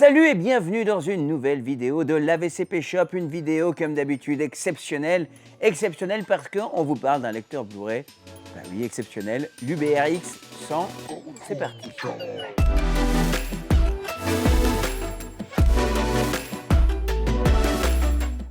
Salut et bienvenue dans une nouvelle vidéo de l'AVCP Shop, une vidéo comme d'habitude exceptionnelle. Exceptionnelle parce qu'on vous parle d'un lecteur Blu-ray, bah oui exceptionnel, l'UBRX 100, c'est parti.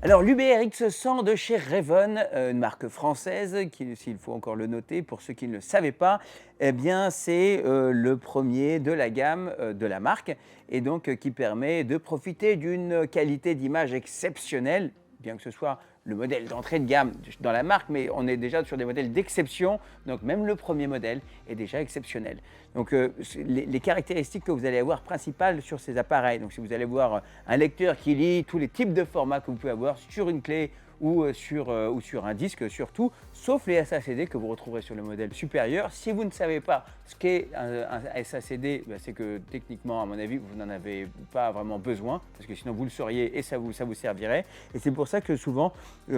Alors l'UBRX 100 de chez Raven, une marque française qui, s'il faut encore le noter pour ceux qui ne le savaient pas, eh bien c'est le premier de la gamme de la marque et donc qui permet de profiter d'une qualité d'image exceptionnelle, bien que ce soit le modèle d'entrée de gamme dans la marque, mais on est déjà sur des modèles d'exception, donc même le premier modèle est déjà exceptionnel. Donc les caractéristiques que vous allez avoir principales sur ces appareils, donc si vous allez voir un lecteur qui lit tous les types de formats que vous pouvez avoir sur une clé ou sur un disque surtout, sauf les SACD que vous retrouverez sur le modèle supérieur. Si vous ne savez pas ce qu'est un SACD, ben c'est que techniquement, à mon avis, vous n'en avez pas vraiment besoin, parce que sinon vous le sauriez et ça vous servirait. Et c'est pour ça que souvent,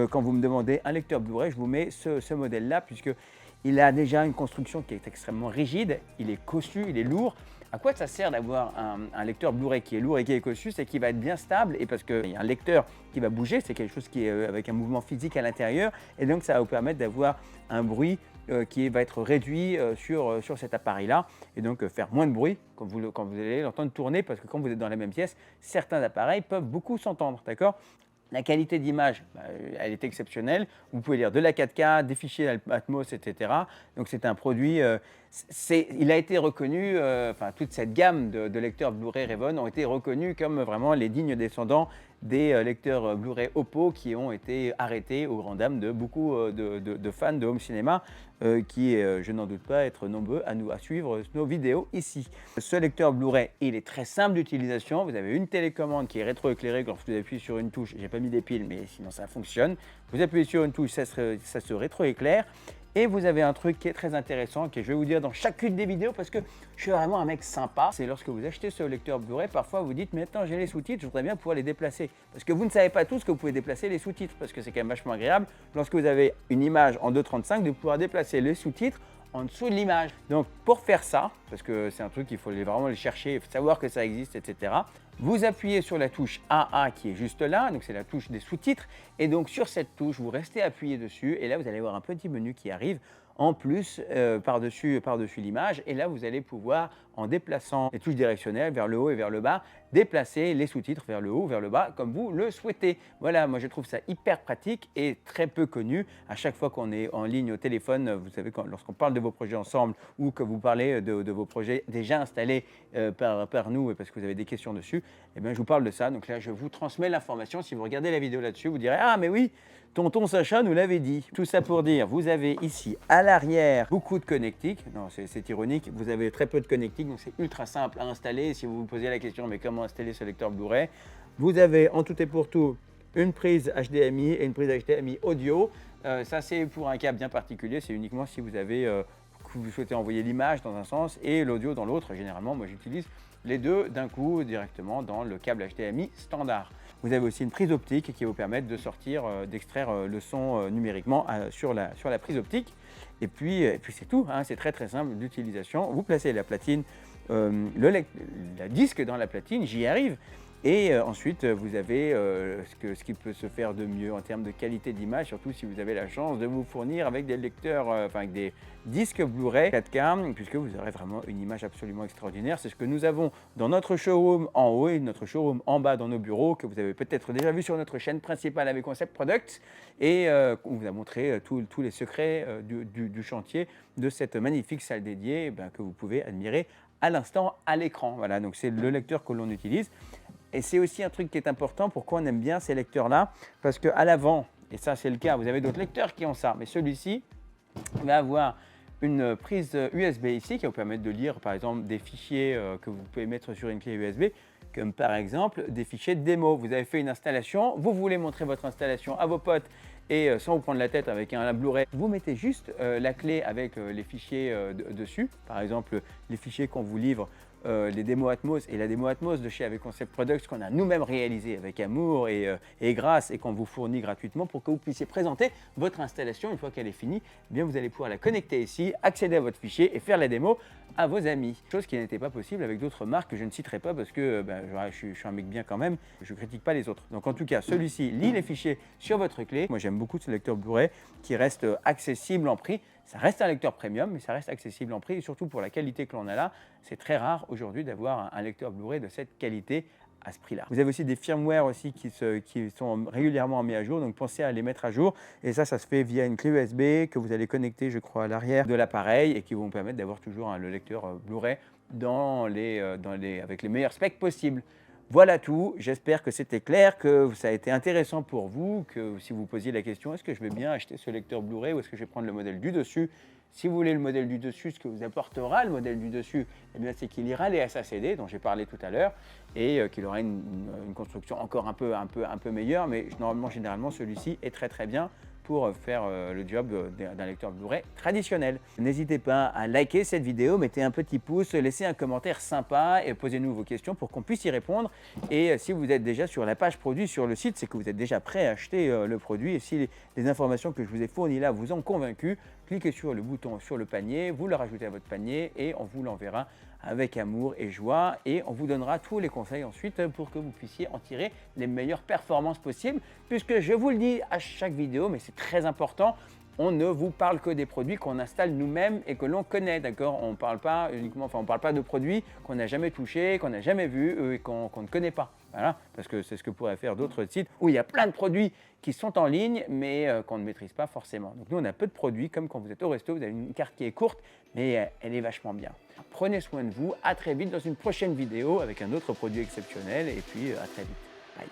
quand vous me demandez un lecteur Blu-ray, je vous mets ce modèle-là, puisqu'il a déjà une construction qui est extrêmement rigide, il est cossu, il est lourd. À quoi ça sert d'avoir un lecteur Blu-ray qui est lourd et qui est cossu? C'est qu'il va être bien stable, et parce qu'il y a un lecteur qui va bouger, c'est quelque chose qui est avec un mouvement physique à l'intérieur, et donc ça va vous permettre d'avoir un bruit qui va être réduit sur cet appareil-là, et donc faire moins de bruit quand vous allez l'entendre tourner, parce que quand vous êtes dans la même pièce, certains appareils peuvent beaucoup s'entendre, d'accord? La qualité d'image, elle est exceptionnelle. Vous pouvez lire de la 4K, des fichiers Atmos, etc. Donc c'est un produit, il a été reconnu, toute cette gamme de lecteurs Blu-ray Raven ont été reconnus comme vraiment les dignes descendants des lecteurs Blu-ray Oppo qui ont été arrêtés aux grandes dames de beaucoup de fans de home cinéma qui, je n'en doute pas, être nombreux à suivre nos vidéos ici. Ce lecteur Blu-ray, il est très simple d'utilisation. Vous avez une télécommande qui est rétroéclairée quand vous appuyez sur une touche. J'ai pas mis des piles, mais sinon ça fonctionne. Vous appuyez sur une touche, ça se rétroéclaire. Et vous avez un truc qui est très intéressant, que je vais vous dire dans chacune des vidéos, parce que je suis vraiment un mec sympa. C'est lorsque vous achetez ce lecteur Blu-ray, parfois vous dites, mais attends, j'ai les sous-titres, je voudrais bien pouvoir les déplacer. Parce que vous ne savez pas tous que vous pouvez déplacer les sous-titres, parce que c'est quand même vachement agréable, lorsque vous avez une image en 2.35, de pouvoir déplacer les sous-titres en dessous de l'image. Donc pour faire ça, parce que c'est un truc qu'il faut vraiment le chercher, il faut savoir que ça existe, etc. Vous appuyez sur la touche AA qui est juste là, donc c'est la touche des sous-titres, et donc sur cette touche, vous restez appuyé dessus, et là vous allez voir un petit menu qui arrive en plus par-dessus l'image, et là vous allez pouvoir, en déplaçant les touches directionnelles vers le haut et vers le bas, déplacer les sous-titres vers le haut ou vers le bas comme vous le souhaitez. Voilà, moi je trouve ça hyper pratique et très peu connu. À chaque fois qu'on est en ligne au téléphone, vous savez, lorsqu'on parle de vos projets ensemble ou que vous parlez de vos projets déjà installés par nous et parce que vous avez des questions dessus, eh bien je vous parle de ça. Donc là je vous transmets l'information. Si vous regardez la vidéo là-dessus, vous direz « Ah mais oui, tonton Sacha nous l'avait dit ». Tout ça pour dire, vous avez ici à l'arrière beaucoup de connectiques. Non, c'est ironique, vous avez très peu de connectiques, donc c'est ultra simple à installer. Si vous vous posez la question, mais comment installer ce lecteur Blu-ray, vous avez en tout et pour tout une prise HDMI et une prise HDMI audio. Ça c'est pour un cas bien particulier, c'est uniquement si vous avez que vous souhaitez envoyer l'image dans un sens et l'audio dans l'autre. Généralement, moi j'utilise les deux d'un coup directement dans le câble HDMI standard. Vous avez aussi une prise optique qui va vous permettre de sortir, d'extraire le son numériquement sur la prise optique. Et puis c'est tout, hein, c'est très simple d'utilisation. Vous placez la platine, le disque dans la platine, j'y arrive. Et ensuite, vous avez ce qui peut se faire de mieux en termes de qualité d'image, surtout si vous avez la chance de vous fournir avec des lecteurs, avec des disques Blu-ray 4K, puisque vous aurez vraiment une image absolument extraordinaire. C'est ce que nous avons dans notre showroom en haut et notre showroom en bas dans nos bureaux, que vous avez peut-être déjà vu sur notre chaîne principale avec Concept Products, et on vous a montré tous les secrets du chantier de cette magnifique salle dédiée que vous pouvez admirer à l'instant à l'écran. Voilà, donc c'est le lecteur que l'on utilise. Et c'est aussi un truc qui est important, pourquoi on aime bien ces lecteurs-là, parce qu'à l'avant, et ça c'est le cas, vous avez d'autres lecteurs qui ont ça, mais celui-ci va avoir une prise USB ici qui va vous permettre de lire par exemple des fichiers que vous pouvez mettre sur une clé USB, comme par exemple des fichiers de démo. Vous avez fait une installation, vous voulez montrer votre installation à vos potes et sans vous prendre la tête avec un Blu-ray, vous mettez juste la clé avec les fichiers dessus. Par exemple, les fichiers qu'on vous livre les démos Atmos et la démo Atmos de chez AV Concept Products qu'on a nous-mêmes réalisé avec amour et grâce et qu'on vous fournit gratuitement pour que vous puissiez présenter votre installation. Une fois qu'elle est finie, eh bien vous allez pouvoir la connecter ici, accéder à votre fichier et faire la démo à vos amis. Chose qui n'était pas possible avec d'autres marques que je ne citerai pas parce que je suis un mec bien quand même, je ne critique pas les autres. Donc en tout cas, celui-ci lit les fichiers sur votre clé. Moi j'aime beaucoup ce lecteur Blu-ray qui reste accessible en prix. Ça reste un lecteur premium, mais ça reste accessible en prix et surtout pour la qualité que l'on a là, c'est très rare aujourd'hui d'avoir un lecteur Blu-ray de cette qualité à ce prix-là. Vous avez aussi des firmware aussi qui sont régulièrement mis à jour, donc pensez à les mettre à jour. Et ça se fait via une clé USB que vous allez connecter, je crois, à l'arrière de l'appareil et qui vont vous permettre d'avoir toujours le lecteur Blu-ray avec les meilleurs specs possibles. Voilà tout, j'espère que c'était clair, que ça a été intéressant pour vous, que si vous posiez la question, est-ce que je vais bien acheter ce lecteur Blu-ray ou est-ce que je vais prendre le modèle du dessus? Si vous voulez le modèle du dessus, ce que vous apportera le modèle du dessus, eh bien, c'est qu'il ira les SACD dont j'ai parlé tout à l'heure et qu'il aura une construction encore un peu meilleure, mais normalement, généralement, celui-ci est très très bien pour faire le job d'un lecteur Blu-ray traditionnel. N'hésitez pas à liker cette vidéo, mettez un petit pouce, laissez un commentaire sympa et posez-nous vos questions pour qu'on puisse y répondre. Et si vous êtes déjà sur la page produit sur le site, c'est que vous êtes déjà prêt à acheter le produit. Et si les informations que je vous ai fournies là vous ont convaincu, cliquez sur le bouton sur le panier, vous le rajoutez à votre panier et on vous l'enverra avec amour et joie et on vous donnera tous les conseils ensuite pour que vous puissiez en tirer les meilleures performances possibles puisque je vous le dis à chaque vidéo, mais c'est très important, on ne vous parle que des produits qu'on installe nous-mêmes et que l'on connaît, d'accord? On ne parle pas uniquement, on parle pas de produits qu'on n'a jamais touchés, qu'on n'a jamais vus et qu'on ne connaît pas. Voilà, parce que c'est ce que pourraient faire d'autres sites où il y a plein de produits qui sont en ligne mais qu'on ne maîtrise pas forcément. Donc nous on a peu de produits, comme quand vous êtes au resto, vous avez une carte qui est courte mais elle est vachement bien. Prenez soin de vous, à très vite dans une prochaine vidéo avec un autre produit exceptionnel et puis à très vite. Bye.